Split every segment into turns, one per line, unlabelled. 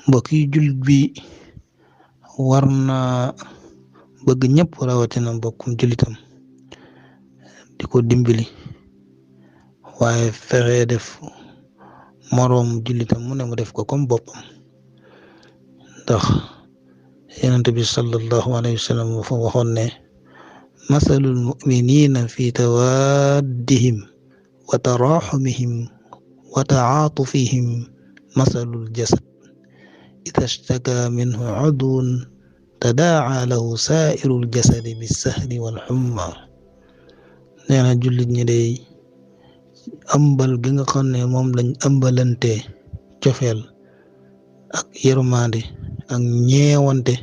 mbokk yi jullit bi war na bëgg ñëpp rawatina mbokkum jullitam di ko dimbali waaye fexe def moroom jullitam mu ne mu def ko comme boppam ndax yonent bi sallallahu alayhi wa sallam fa waxoon ne masalul muminina fi tawaddihim wa taraxumihim wa taatufihim masalul jasad ida shtaka minhu udwun tadaaca lahu saa'irul jasadi bissahri walxumma. nee na jullit ñi day ëmbal gi nga xam ne moom lañ ëmbalante cofeel ak yërmande ak ñeewante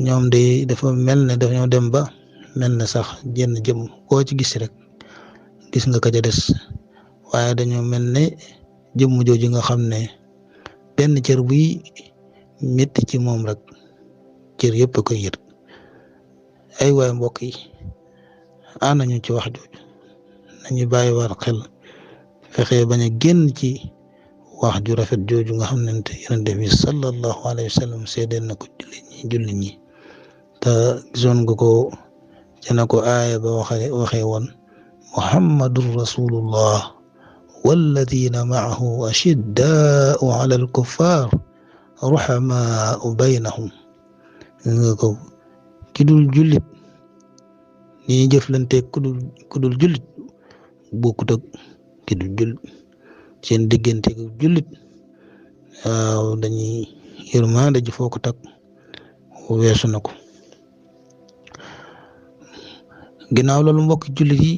ñoom de dafa mel ne dañoo dem ba mel ne sax jenn jëm koo ci gis rek gis nga ka ca des waaye dañoo mel ne jëmm jooju nga xam ne benn cër buy métti ci moom rek cër yëpp a koy yër. ay waay mbokk yi àndañu ci wax jooju nañu bàyyi war xel fexe bañ a génn ci wax ju rafet jooju nga xam ne yonent bi sallallahu alayhi wa sallam seedeel na ko jullit ñi te gisoon nga ko ci na ko aaya ba waxee woon muhammadun rasulullah walladina maahu ashiddaau ala alkuffar ruhamaau baynahum. nga ko ki dul jullit ni jëflante ku dul jullit bokkut ak ki dul jullit seen diggante ak jullit waaw dañuy yërmande ji foo ko tag weesu na ko. ginnaaw loolu mbokk jullit yi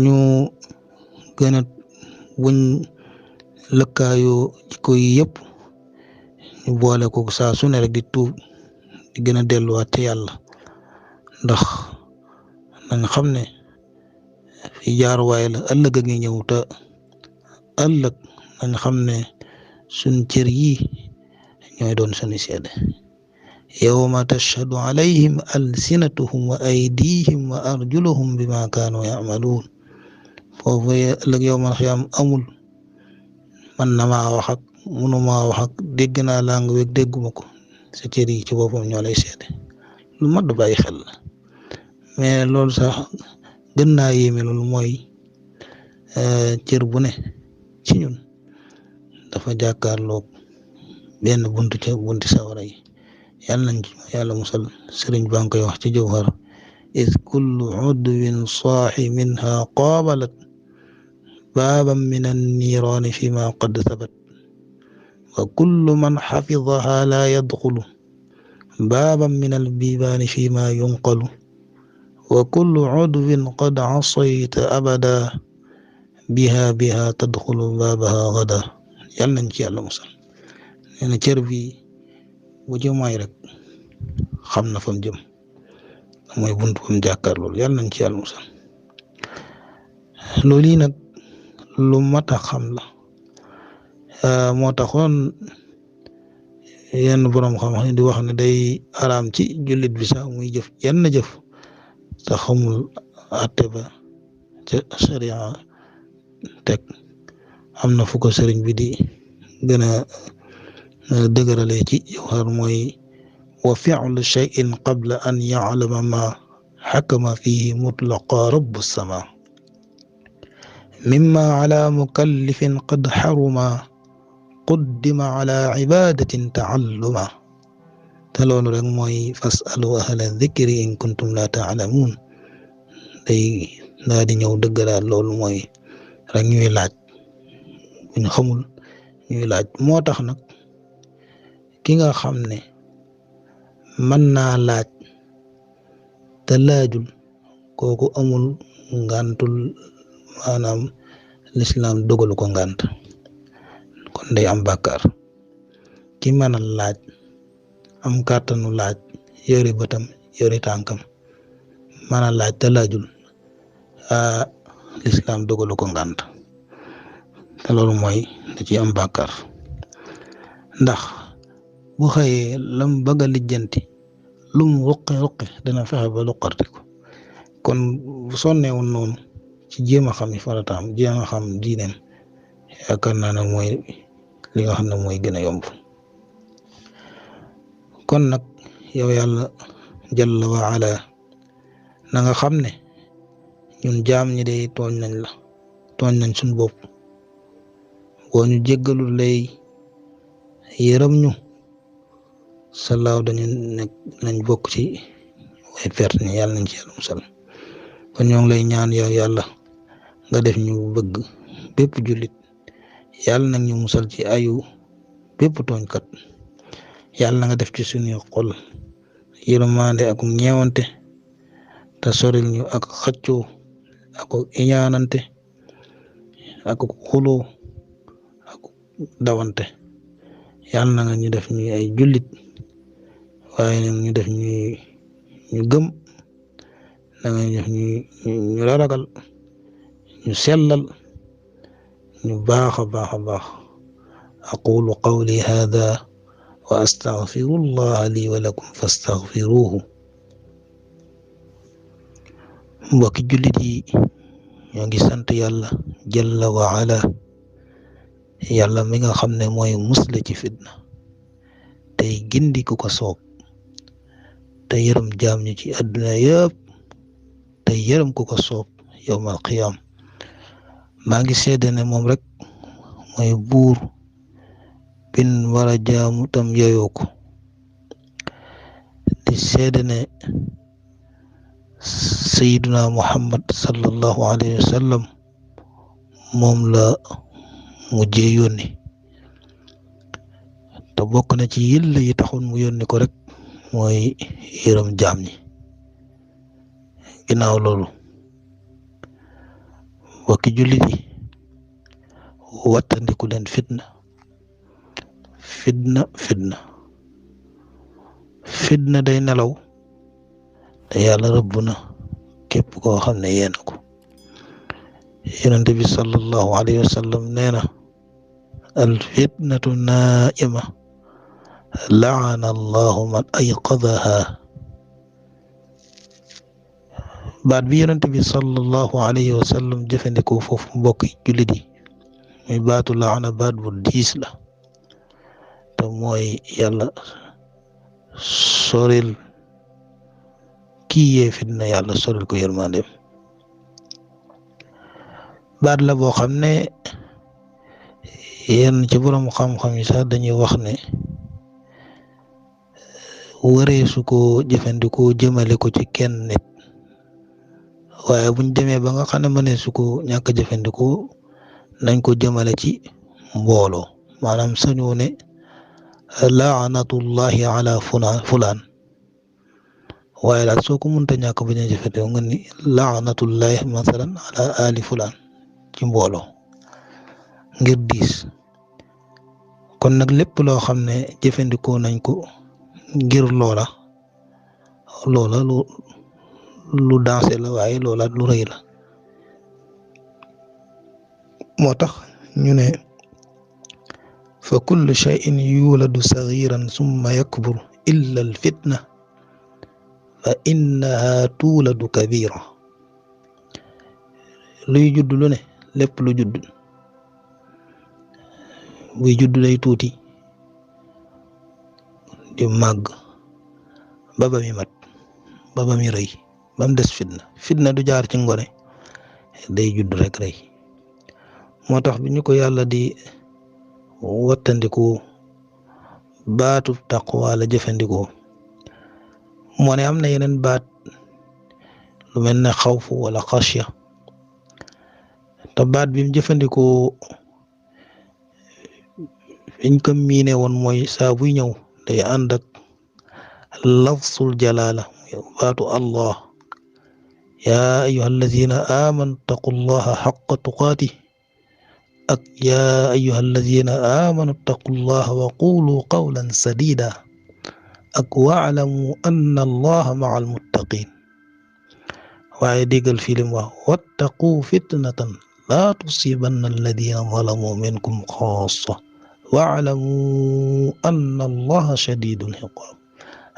ñu gën a wuñ lëkkaayoo jikko yi yëpp ñu boole ko saa su ne rek di tuub di gën a delluwaat ci yàlla ndax nañ xam ne fi jaaruwaay la ëllëg a ngi ñëw te ëllëg nañ xam ne suñ cër yi ñooy doon suñu seede yawma tashhadu alayhim alsinatuhum wa aydihim wa arjuluhum bima kaanu yamaluun. foofu ëllëg yawmal xiyaam amul man na maa wax ak munu maa wax ak dégg naa laa nga wég dégguma ko sa cër yi ci boppam ñoo lay seede lu mat du bàyyi xel la mais loolu sax gën naa yéeme loolu mooy cër bu ne ci ñun dafa jàkkaarloog benn buntu ca bunti sawara yi yàlla nañ yàlla musal. sëriñ baa ngi koy wax ci jawhar is kullu udwin saaxi minha qaabalat baaban min anniiraani fi ma qad sabat wa kullu man xafidaha laa yadxulu baaban min albibaani fi ma yunqalu wa kullu udwin qad casayta abada biha tadxulu baabaha gada. yàlla nañ ci yàlla musal. nee na cër bi bu jëmaay rek xam na fa mu jëm mooy buntu fa mu jàkkaar loolu yàlla nañ ci yàlla musal. loolu yi nag lu mat a xam la moo taxoon yenn borom xam-xam di wax ne day araam ci jullit bi sax muy jëf yenn jëf te xamul àtte ba ca sharia teg. am na fu ko sëriñ bi di gën a dëgërale ci jawhar mooy wa fi'lu shay'in qabla an ya'lama ma xakama fihi mutlaqa rabbu sama mimma ala mukallifin qad xaruma quddima ala ibadatin taalluma. te loolu rek mooy fasalu ahla dhikri in kuntum la taalamuun day daa di ñëw dëggalaat loolu mooy rek ñuy laaj buñ xamul ñuy laaj. moo tax nag ki nga xam ne mën naa laaj te laajul kooku amul ngantul maanaam lislaam dogalu ko ngant kon day am bàkkaar. ki mën a laaj am kàttanu laaj yori bëtam yori tànkam mën a laaj te laajul lislaam dogalu ko ngant te loolu mooy da ci am bàkkaar ndax bu xëyee lam bëgg a lijjanti lum ruqi dana fexe ba luqarti ko kon bu sonneewul noonu ci jéem a xam yi farataam jéem a xam diineem yaakaar naa ne mooy li nga xam ne mooy gën a yomb. kon nag yow yàlla jalla wa ala na nga xam ne ñun jaam ñi day tooñ nañ suñu bopp. boo ñu jéggalul lay yërëm ñu salaaw dañu nekk nañ bokk ci way perte ni yàlla nañ ci yàlla musal. kon ñoo ngi lay ñaan yow yàlla nga def ñu bëgg bépp jullit, yàlla nag ñu musal ci ayu bépp tooñkat. yàlla nga def ci suñuy xol yërmande ak ñeewante te soril ñu ak xëccoo ak iñaanante ak xuloo ak dawante. yàlla na nga ñu def ñu ay jullit, waaye nag ñu def ñu gëm, na nga ñu def ñu ragal, ñu sellal, ñu baax a baax. aqulu qawli hada wa astaghfirullah li wa lakum fastaghfiruhu. mbokki jullit yi ñoo ngi sant yàlla jalla wa ala, yàlla mi nga xam ne mooy musle ci fitna tey gindi ku ko soob, te yërëm jaam ñi ci àdduna yëpp, te yërëm ku ko soob yawmal qiyaam. maa ngi seede ne moom rek mooy buur bin war a jaamu tam yeyoo ko, di seede ne sayyiduna muhammad sallallahu alayhi wa sallam moom la mujjee yónni, te bokk na ci yilla yi taxoon mu yónni ko rek mooy yërëm jaam ñi. ginnaaw loolu mbokki jullit yi wattandiku leen fitna day nelaw te yàlla rëbb na képp koo xam ne yéena ko. yonent bi sallallahu alayhi wa sallam nee na al fitnatu naa'ima la'ana allahu man ayqadaha. baat bi yonent bi sallallahu alayhi wa sallam jëfandikoo foofu mbokki jullit yi muy baatu laana, baat bu diis la, te mooy yàlla soril kii yee fitna, yàlla soril ko yërmandeem. baat la boo xam ne yenn ci borom xam-xam yi sax dañuy wax ne wareesu ko jëfandikoo jëmale ko ci kenn nit, waaye buñ demee ba nga xam ne mëneesu ko ñàkk jëfandikoo nañ ko jëmale ci mbooloo. maanaam sañoo ne laanatullahi ala fulaan, waaye daal soo ko mënta ñàkk bañ a jëfandikoo nga ni laanatullahi masalan ala ali fulaan ci mbooloo ngir diis. kon nag lépp loo xam ne jëfandikoo nañ ko ngir loola lu dansé la, waaye loola lu rëy la. moo tax ñu ne fa kullu shay'in yuladu saghiran summa yakbur illa al fitna fa innaha tuladu kabira. luy judd lu ne, lépp lu judd buy judd day tuuti di màgg ba ba mi mat, ba ba mi rëy, ba mu des fitna du jaar ci ngone, day judd rek rëy. moo tax bi ñu ko yàlla di wattandiku baatu taqwa la jëfandikoo. moo ne am na yeneen baat lu mel ne xawfu wala xasya, te baat bi mu jëfandikoo fiñ ko miine woon mooy saa buy ñëw day ànd ak lafsul jalaala, baatu allah. yaa ayyuha alladina amanu taqullaha xaqa tuqaati ak yaa ayyuha alladina amanu taqullaha wa qulu qawlan sadida ak waalamu anna allaha maa almuttaqin. waaye déggal fii lim wax wattaqu fitnatan laa tusibanna alladina zalamu minkum xaassa waalamu anna allaha shadidul iqaab.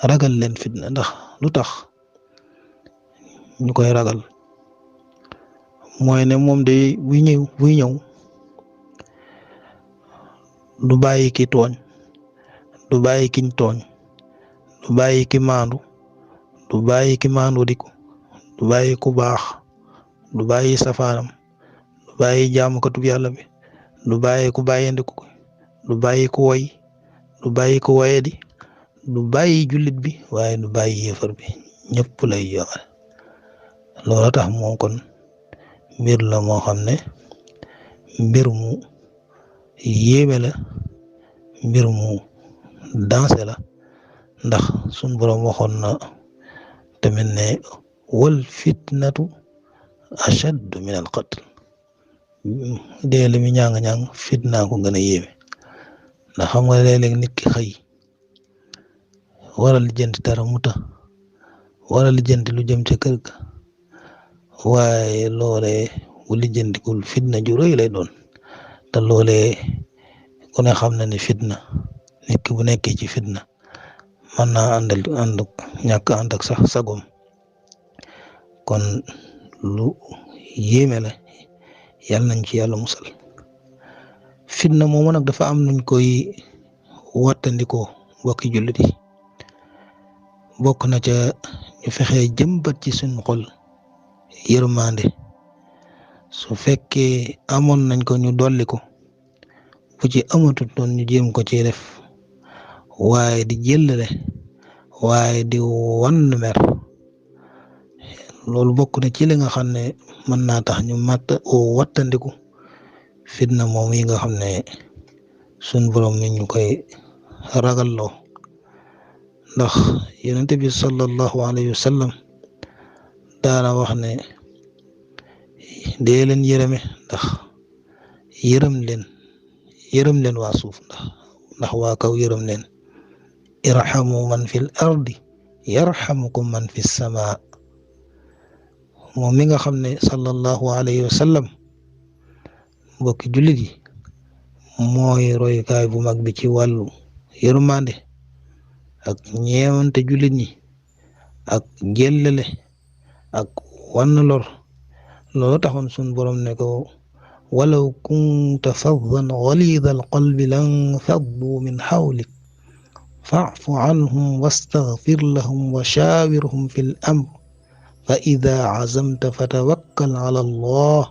ragal leen fitna. ndax lu tax ñu koy ragal mooy ne moom day buy ñëw du bàyyi ki tooñ du bàyyi kiñ tooñ du bàyyi ki maandu du bàyyi ki maandu diku du bàyyi ku baax du bàyyi safaanam du bàyyi jaamukatub yàlla bi du bàyyi ku bàyyindiku du bàyyi ku woy du bàyyi ku woyedi du bàyyi jullit bi waaye du bàyyi yéefar bi ñëpp lay yomal loola tax moom kon mbir la moo xam ne mbir mu yéeme la mbir mu danse la ndax sun borom waxoon na tamit ne wal fitnatu ashaddu min al qatl dee li mi ñàng-ñàng fitnaa ko gën a yéeme ndax xam nga léeg-léeg nit ki xëy waral lijjanti dara mu ta waral lijjanti lu jëm ca kër ga waaye loolee bu lijjantikul fitna ju rëy lay doon te loolee ku ne xam na ne fitna nit ki bu nekkee ci fitna mën naa ñàkk ànd ak sax sagom kon lu yéeme la yàlla nañ ci yàlla musal fitna moomu nag dafa am nuñ koy wattandikoo mbokki jullit yi bokk na ca ñu fexee jëmbat ci suñu xol yërmande su fekkee amoon nañ ko ñu dolli ko bu ci amatut doon ñu jéem ko ci def waaye di jëllale waaye di wan mer loolu bokk na ci li nga xam ne mën naa tax ñu wattandiku fitna moom yi nga xam ne suñ borom mi ñu koy ragalloo ndax yonente bi sallallahu alayhi wa sallam daana wax ne dee leen yërëme ndax yërëm leen waa suuf ndax waa kaw yërëm leen irhamu man fil ardi yarhamukum man fi samaa moom mi nga xam ne sallallahu alayhi wa sallam mbokki jullit yi mooy royukaay bu mag bi ci wàllu yërmande ak ñeewante jullit ñi ak jëllale ak wann lor loolu taxoon sun borom ne ko walaw kunta faddan galida alqalbi lan faddu min hawlik fa'fu anhum wastaghfir lahum wa shawirhum fil amr fa ida azamta fatawakkal ala allah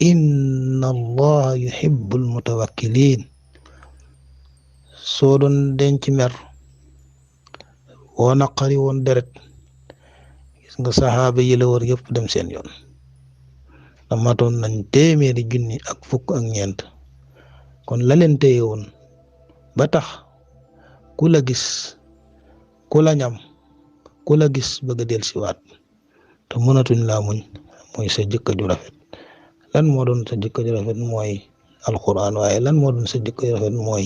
inna allaha yuhibbul mutawakkilin soo doon denc mer woo naqari woon deret gis nga saxaaba yi la war yëpp dem seen yoon da matoon nañ téeméeri junni ak fukk ak ñeent kon la leen téye woon ba tax ku la gis ku la ñam ku la gis bëgg a dellusiwaat te mënatuñ laa muñ mooy sa jikko ju rafet lan moo doon sa jikko ju rafet mooy alquran waaye lan moo doon sa jikko ju rafet mooy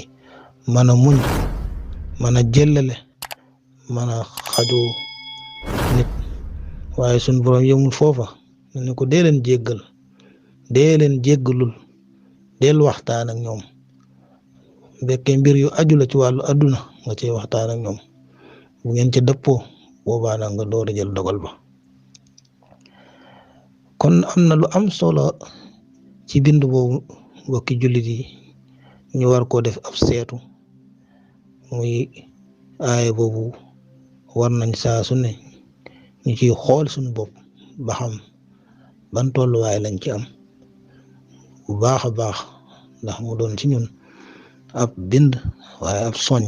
mën a muñ mën a jëllale mën a xaju nit waaye suñ borom yëmul foofa ne ko dee leen jéggal dee leen jéggalul del waxtaan ak ñoom bekkee mbir yu aju la ci wàllu adduna nga cey waxtaan ak ñoom bu ngeen ca dëppoo boobaa na nga door a jël dogal ba kon am na lu am solo ci bind boobu mbokki jullit yi ñu war koo def ab seetu muy aaya boobu war nañ saa su ne ñu ciy xool suñu bopp ba xam ban tolluwaay lañ ci am bu baax a baax ndax mu doon ci ñun ab bind waaye ab soññ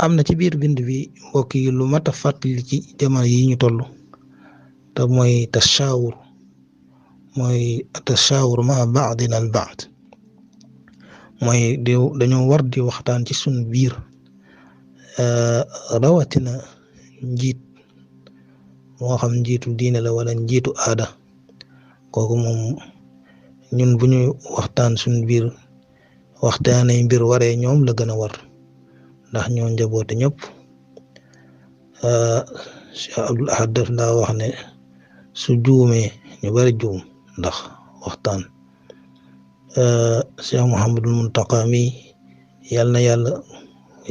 am na ci biir bind bi mbokk yi lu mat a fàttali ci jamono yi ñu toll te mooy tashawur ma baadina al baad mooy dañoo war di waxtaan ci suñu biir rawatina njiit moo xam njiitu diine la wala njiitu aada kooku moom ñun bu ñu waxtaan suñu biir waxtaanee mbir waree ñoom la gën a war ndax ñoo njaboote ñëpp Cheikh Abdul Ahad daf daa wax ne su juumee ñu bari juum ndax waxtaan Cheikh Mouhamadul Muntaqa mi yal na yàlla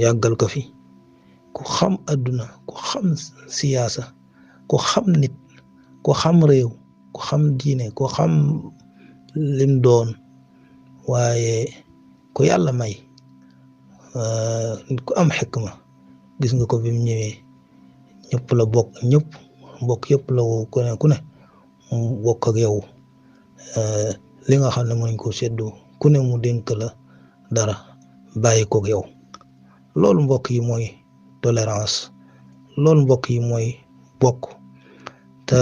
yàggal ko fi ku xam adduna ku xam siyaasa ku xam nit ku xam réew ku xam diine ku xam lim doon waaye ku yàlla may nit ku am xikma gis nga ko bi mu ñëwee ñëpp la bokk yëpp la woo ku ne mu bokk ak yow li nga xam ne mënuñ ko seddu ku ne mu dénk la dara bàyyi koog yow loolu mbokk yi mooy tolérance loolu mbokk yi mooy bokk te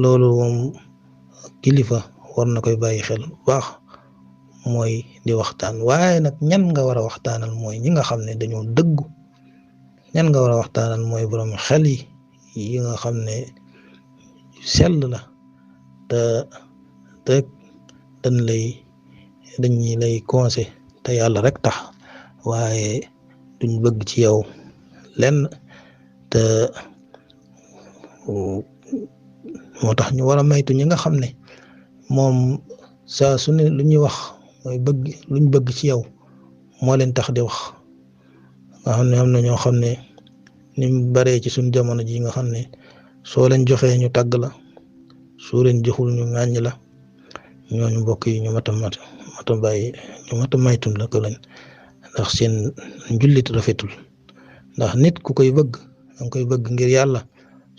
loolu moom kilifa war na koy bàyyi xel bu baax mooy di waxtaan waaye nag ñan nga war a waxtaanal mooy ñi nga xam ne dañoo dëggu ñan nga war a waxtaanal mooy borom xel yi nga xam ne sell la te dañuy lay conseil te yàlla rek tax waaye duñ bëgg ci yow lenn te moo tax ñu war a maytu ñi nga xam ne moom saa su ne lu ñuy wax mooy luñ bëgg ci yow moo leen tax di wax nga xam ne am na ñoo xam ne ni mu baree ci suñ jamono ji nga xam ne soo leen joxee ñu tàgg la soo leen joxul ñu ŋàññ la ñooñu mbokk yi ñu mat a bàyyi ñu mat a maytul la ko lañ ndax seen njullit rafetul ndax nit ku koy bëgg danga koy bëgg ngir yàlla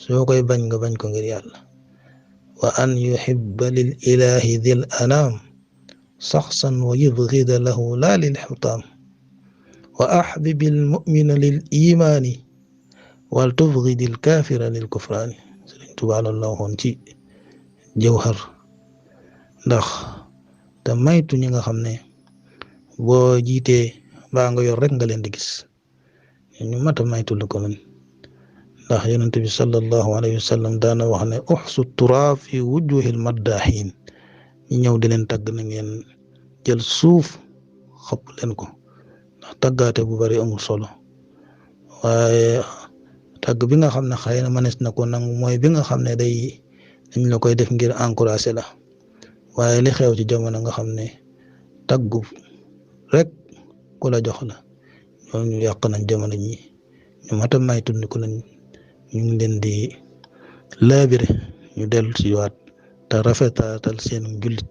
soo koy bañ nga bañ ko ngir yàlla wa an yuhibba lil ilahi dhil anam saxsan wa yubghida lahu la lil xutaam wa ahbibil mu'mina lil imaani wal tubghidil kaafira lil kufraani Sëriñ Tuubaa loolu la waxoon ci Jawhar ndax te maytu ñi nga xam ne boo jiitee baa nga yor rek nga leen di gis ñu mat a maytu la ko leen ndax yonent bi sallallahu alayhi wa sallam daana wax ne uxsu turaab fi wujuhil maddaaxiin ñi ñëw di leen tagg na ngeen jël suuf xëpp leen ko ndax taggaate bu bari amul solo waaye tagg bi nga xam ne xëy na mënees na ko nangu mooy bi nga xam ne dañ la koy def ngir encourager la waaye li xew ci jamono nga xam ne taggu rek ku la jox la ñooñu yàq nañ jamono ji ñu mat a maytu ni ko lañ ñu ngi leen di laabire ñu dellu ci waat te rafetatal seen jullit